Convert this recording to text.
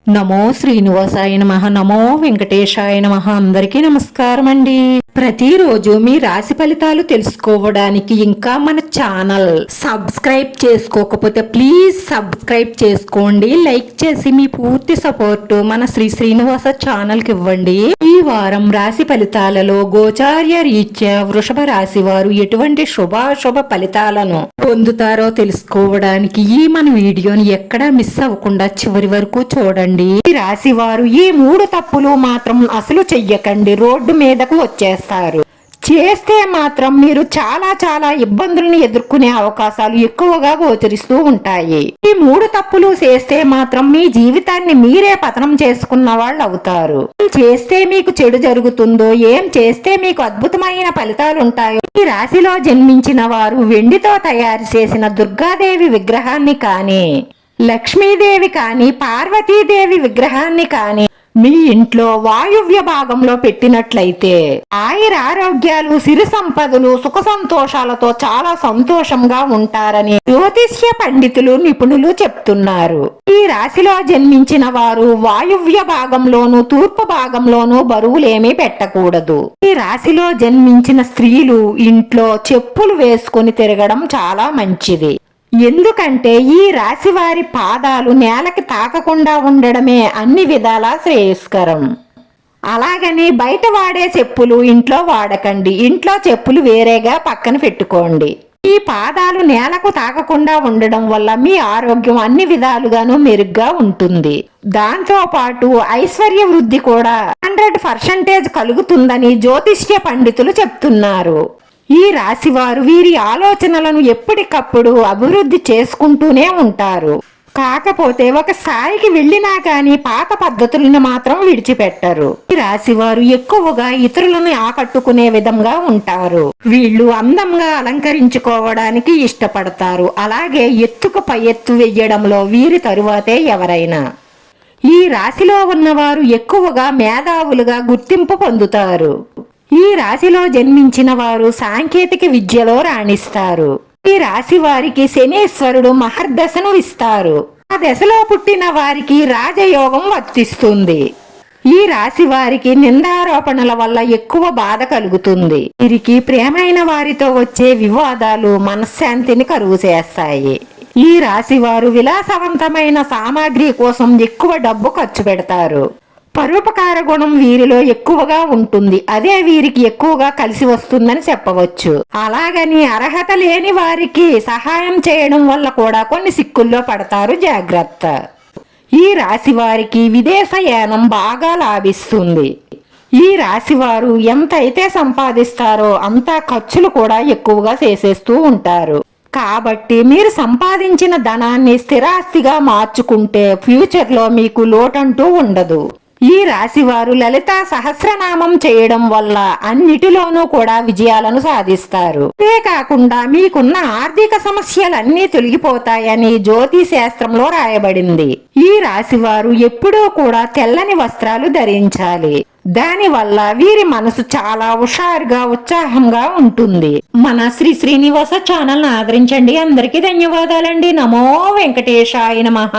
నమో శ్రీనివాసాయ నమః. నమో వెంకటేశాయ నమః. అందరికీ నమస్కారం అండి. ప్రతిరోజు మీ రాశి ఫలితాలు తెలుసుకోవడానికి ఇంకా మన ఛానల్ సబ్స్క్రైబ్ చేసుకోకపోతే ప్లీజ్ సబ్స్క్రైబ్ చేసుకోండి. లైక్ చేసి మీ పూర్తి సపోర్ట్ మన శ్రీనివాస ఛానల్ కి ఇవ్వండి. ఈ వారం రాశి ఫలితాలలో గోచార్య రీత్యా వృషభ రాశి వారు ఎటువంటి శుభాశుభ ఫలితాలను పొందుతారో తెలుసుకోవడానికి ఈ మన వీడియోని ఎక్కడా మిస్ అవ్వకుండా చివరి వరకు చూడండి. ఈ రాశి వారు ఈ 3 తప్పులు మాత్రం అసలు చెయ్యకండి. రోడ్డు మీదకు వచ్చేస్తారు. చేస్తే మాత్రం మీరు చాలా ఇబ్బందులను ఎదుర్కొనే అవకాశాలు ఎక్కువగా గోచరిస్తూ ఉంటాయి. ఈ 3 తప్పులు చేస్తే మాత్రం మీ జీవితాన్ని మీరే పతనం చేసుకున్న వాళ్ళు అవుతారు. చేస్తే మీకు చెడు జరుగుతుందో, ఏం చేస్తే మీకు అద్భుతమైన ఫలితాలు ఉంటాయో ఈ రాశిలో జన్మించిన వారు వెండితో తయారు చేసిన దుర్గాదేవి విగ్రహాన్ని కానీ, లక్ష్మీదేవి కానీ, పార్వతీదేవి విగ్రహాన్ని కానీ మీ ఇంట్లో వాయువ్య భాగంలో పెట్టినట్లయితే ఆయురారోగ్యాలు, సిరి సంపదలు, సుఖ సంతోషాలతో చాలా సంతోషంగా ఉంటారని జ్యోతిష్య పండితులు, నిపుణులు చెప్తున్నారు. ఈ రాశిలో జన్మించిన వారు వాయువ్య భాగంలోనూ తూర్పు భాగంలోనూ బరువులేమీ పెట్టకూడదు. ఈ రాశిలో జన్మించిన స్త్రీలు ఇంట్లో చెప్పులు వేసుకుని తిరగడం చాలా మంచిది. ఎందుకంటే ఈ రాశి వారి పాదాలు నేలకి తాకకుండా ఉండడమే అన్ని విధాలా శ్రేయస్కరం. అలాగని బయట వాడే చెప్పులు ఇంట్లో వాడకండి. ఇంట్లో చెప్పులు వేరేగా పక్కన పెట్టుకోండి. ఈ పాదాలు నేలకు తాకకుండా ఉండడం వల్ల మీ ఆరోగ్యం అన్ని విధాలుగాను మెరుగ్గా ఉంటుంది. దాంతో పాటు ఐశ్వర్య వృద్ధి కూడా 100% కలుగుతుందని జ్యోతిష్య పండితులు చెప్తున్నారు. ఈ రాశివారు వీరి ఆలోచనలను ఎప్పటికప్పుడు అభివృద్ధి చేసుకుంటూనే ఉంటారు. కాకపోతే ఒక స్థాయికి వెళ్ళినా కానీ పాత పద్ధతులను మాత్రం విడిచిపెట్టరు. ఈ రాశివారు ఎక్కువగా ఇతరులను ఆకట్టుకునే విధంగా ఉంటారు. వీళ్ళు అందంగా అలంకరించుకోవడానికి ఇష్టపడతారు. అలాగే ఎత్తుకు పై ఎత్తు వెయ్యడంలో వీరి తరువాతే ఎవరైనా. ఈ రాశిలో ఉన్నవారు ఎక్కువగా మేధావులుగా గుర్తింపు పొందుతారు. ఈ రాశిలో జన్మించిన వారు సాంకేతిక విద్యలో రాణిస్తారు. ఈ రాశి వారికి శనీశ్వరుడు మహర్దశను ఇస్తారు. ఆ దశలో పుట్టిన వారికి రాజయోగం వర్తిస్తుంది. ఈ రాశి వారికి నిందారోపణల వల్ల ఎక్కువ బాధ కలుగుతుంది. వీరికి ప్రేమైన వారితో వచ్చే వివాదాలు మనశ్శాంతిని కరువు చేస్తాయి. ఈ రాశి వారు విలాసవంతమైన సామాగ్రి కోసం ఎక్కువ డబ్బు ఖర్చు పెడతారు. పరోపకార గుణం వీరిలో ఎక్కువగా ఉంటుంది. అదే వీరికి ఎక్కువగా కలిసి వస్తుందని చెప్పవచ్చు. అలాగని అర్హత లేని వారికి సహాయం చేయడం వల్ల కూడా కొన్ని సిక్కుల్లో పడతారు. జాగ్రత్త. ఈ రాశి వారికి విదేశయానం బాగా లాభిస్తుంది. ఈ రాశి వారు ఎంతైతే సంపాదిస్తారో అంత ఖర్చులు కూడా ఎక్కువగా చేసేస్తూ ఉంటారు. కాబట్టి మీరు సంపాదించిన ధనాన్ని స్థిరాస్తిగా మార్చుకుంటే ఫ్యూచర్ లో మీకు లోటంటూ ఉండదు. ఈ రాశి వారు లలితా సహస్రనామం చేయడం వల్ల అన్నిటిలోనూ కూడా విజయాలను సాధిస్తారు. ఇదే కాకుండా మీకున్న ఆర్థిక సమస్యలన్నీ తొలగిపోతాయని జ్యోతి శాస్త్రంలో రాయబడింది. ఈ రాశి వారు ఎప్పుడూ కూడా తెల్లని వస్త్రాలు ధరించాలి. దానివల్ల వీరి మనసు చాలా హుషారుగా, ఉత్సాహంగా ఉంటుంది. మన శ్రీనివాస ఛానల్ ఆదరించండి. అందరికీ ధన్యవాదాలండి. నమో వెంకటేశాయ నమః.